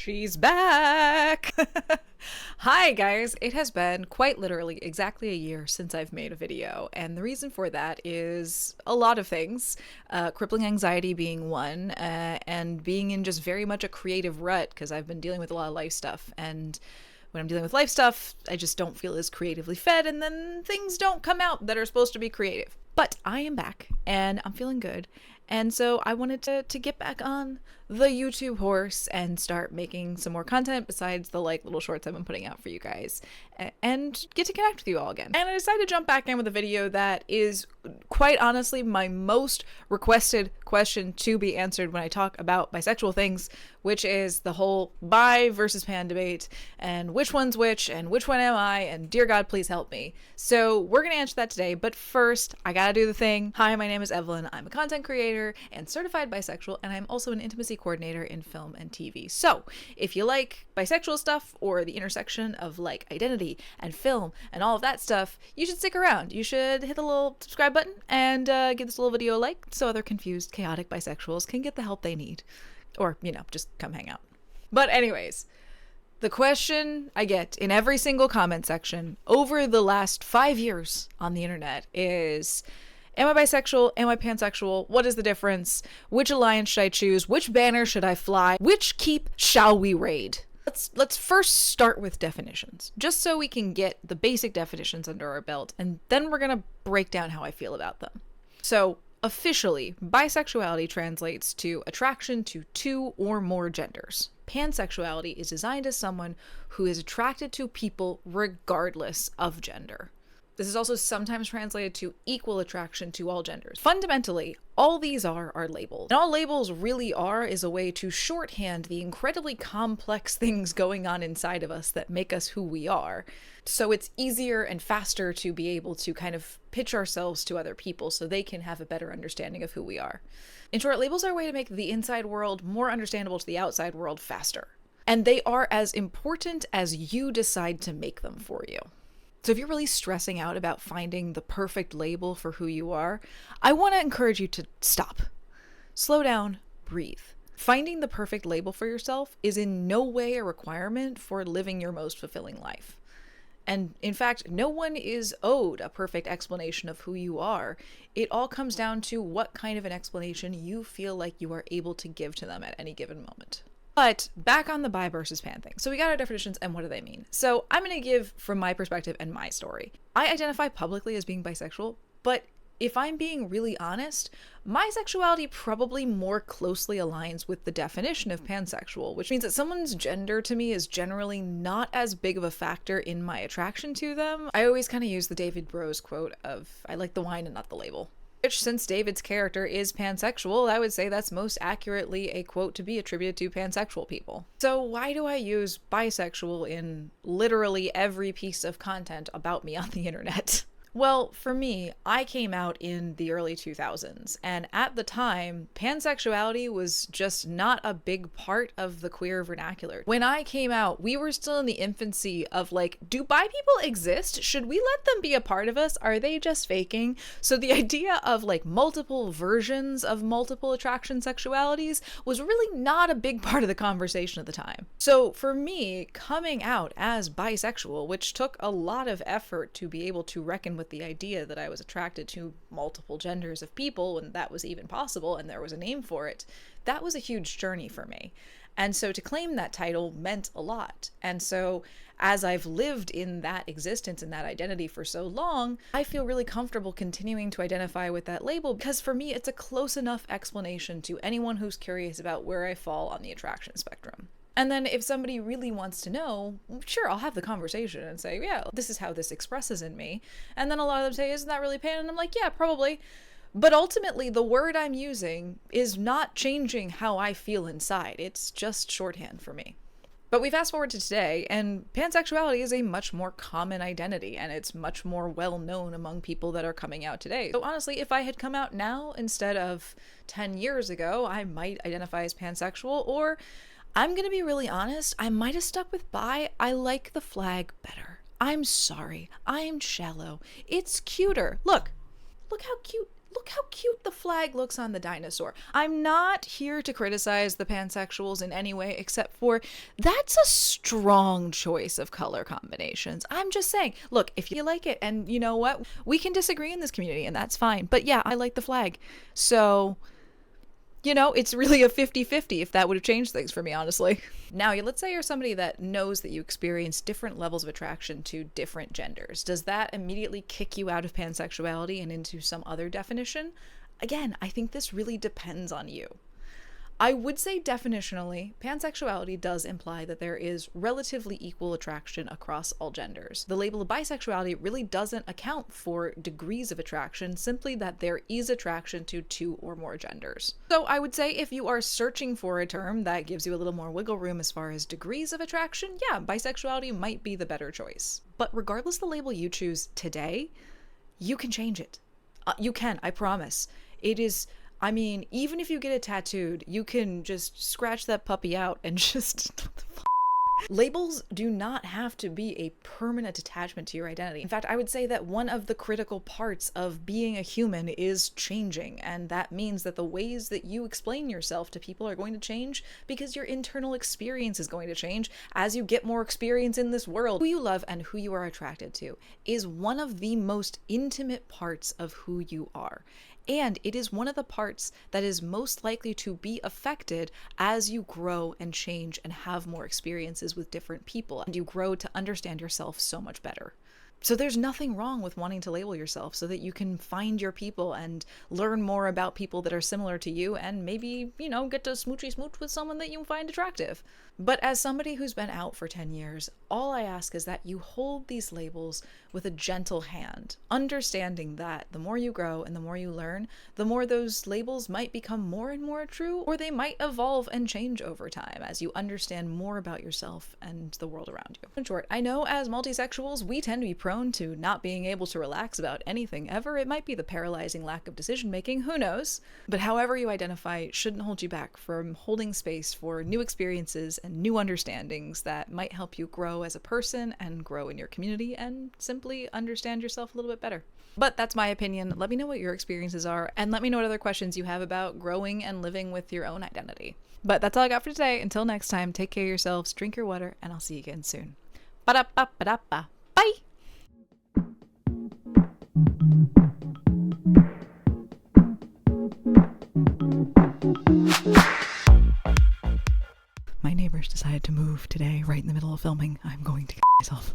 She's back! Hi guys, it has been quite literally exactly a year since I've made a video, and the reason for that is a lot of things. Crippling anxiety being one, and being in just very much a creative rut because I've been dealing with a lot of life stuff, and when I'm dealing with life stuff, I just don't feel as creatively fed, and then things don't come out that are supposed to be creative. But I am back, and I'm feeling good, and so I wanted to get back on the YouTube horse and start making some more content besides the little shorts I've been putting out for you guys, and get to connect with you all again. And I decided to jump back in with a video that is quite honestly my most requested question to be answered when I talk about bisexual things, which is the whole bi versus pan debate and which one's which and which one am I, and dear God, please help me. So we're gonna answer that today, but first I gotta do the thing. Hi, my name is Evelyn. I'm a content creator and certified bisexual, and I'm also an intimacy coordinator in film and TV. So if you like bisexual stuff or the intersection of identity and film and all of that stuff, you should stick around. You should hit the little subscribe button and give this little video a like so other confused, chaotic bisexuals can get the help they need. Or, just come hang out. But anyways, the question I get in every single comment section over the last 5 years on the internet is, am I bisexual? Am I pansexual? What is the difference? Which alliance should I choose? Which banner should I fly? Which keep shall we raid? Let's first start with definitions, just so we can get the basic definitions under our belt, and then we're gonna break down how I feel about them. So officially, bisexuality translates to attraction to two or more genders. Pansexuality is designed as someone who is attracted to people regardless of gender. This is also sometimes translated to equal attraction to all genders. Fundamentally, all these are labels. And all labels really are is a way to shorthand the incredibly complex things going on inside of us that make us who we are. So it's easier and faster to be able to kind of pitch ourselves to other people so they can have a better understanding of who we are. In short, labels are a way to make the inside world more understandable to the outside world faster. And they are as important as you decide to make them for you. So if you're really stressing out about finding the perfect label for who you are, I want to encourage you to stop. Slow down, breathe. Finding the perfect label for yourself is in no way a requirement for living your most fulfilling life. And in fact, no one is owed a perfect explanation of who you are. It all comes down to what kind of an explanation you feel like you are able to give to them at any given moment. But back on the bi versus pan thing. So we got our definitions and what do they mean? So I'm going to give from my perspective and my story. I identify publicly as being bisexual, but if I'm being really honest, my sexuality probably more closely aligns with the definition of pansexual, which means that someone's gender to me is generally not as big of a factor in my attraction to them. I always kind of use the David Bros quote of, I like the wine and not the label. Which, since David's character is pansexual, I would say that's most accurately a quote to be attributed to pansexual people. So why do I use bisexual in literally every piece of content about me on the internet? Well, for me, I came out in the early 2000s, and at the time, pansexuality was just not a big part of the queer vernacular. When I came out, we were still in the infancy of do bi people exist? Should we let them be a part of us? Are they just faking? So the idea of multiple versions of multiple attraction sexualities was really not a big part of the conversation at the time. So for me, coming out as bisexual, which took a lot of effort to be able to reckon with the idea that I was attracted to multiple genders of people when that was even possible and there was a name for it, that was a huge journey for me. And so to claim that title meant a lot. And so as I've lived in that existence and that identity for so long, I feel really comfortable continuing to identify with that label because for me, it's a close enough explanation to anyone who's curious about where I fall on the attraction spectrum. And then if somebody really wants to know, sure, I'll have the conversation and say, yeah, this is how this expresses in me. And then a lot of them say, isn't that really pan? And I'm like, yeah, probably. But ultimately, the word I'm using is not changing how I feel inside. It's just shorthand for me. But we fast forward to today, and pansexuality is a much more common identity, and it's much more well known among people that are coming out today. So honestly, if I had come out now instead of 10 years ago, I might identify as pansexual, or I'm gonna be really honest, I might have stuck with bi. I like the flag better. I'm sorry. I'm shallow. It's cuter. Look how cute Look how cute the flag looks on the dinosaur. I'm not here to criticize the pansexuals in any way, except for that's a strong choice of color combinations. I'm just saying, look, if you like it, and you know what, we can disagree in this community, and that's fine. But yeah, I like the flag. So, you know, it's really a 50-50 if that would have changed things for me, honestly. Now, let's say you're somebody that knows that you experience different levels of attraction to different genders. Does that immediately kick you out of pansexuality and into some other definition? Again, I think this really depends on you. I would say definitionally, pansexuality does imply that there is relatively equal attraction across all genders. The label of bisexuality really doesn't account for degrees of attraction, simply that there is attraction to 2 or more genders. So I would say if you are searching for a term that gives you a little more wiggle room as far as degrees of attraction, yeah, bisexuality might be the better choice. But regardless of the label you choose today, you can change it. You can, I promise. It is... I mean, even if you get it tattooed, you can just scratch that puppy out and just... Labels do not have to be a permanent attachment to your identity. In fact, I would say that one of the critical parts of being a human is changing, and that means that the ways that you explain yourself to people are going to change because your internal experience is going to change as you get more experience in this world. Who you love and who you are attracted to is one of the most intimate parts of who you are. And it is one of the parts that is most likely to be affected as you grow and change and have more experiences with different people, and you grow to understand yourself so much better. So there's nothing wrong with wanting to label yourself so that you can find your people and learn more about people that are similar to you and maybe, you know, get to smoochy smooch with someone that you find attractive. But as somebody who's been out for 10 years, all I ask is that you hold these labels with a gentle hand, understanding that the more you grow and the more you learn, the more those labels might become more and more true, or they might evolve and change over time as you understand more about yourself and the world around you. In short, I know as multisexuals, we tend to be prone to not being able to relax about anything ever. It might be the paralyzing lack of decision making, who knows? But however you identify shouldn't hold you back from holding space for new experiences and new understandings that might help you grow as a person and grow in your community and simply understand yourself a little bit better. But that's my opinion. Let me know what your experiences are, and let me know what other questions you have about growing and living with your own identity. But that's all I got for today. Until next time, take care of yourselves, drink your water, and I'll see you again soon. Ba-da-ba-ba-da-ba. Bye! My neighbors decided to move today, right in the middle of filming. I'm going to kill myself.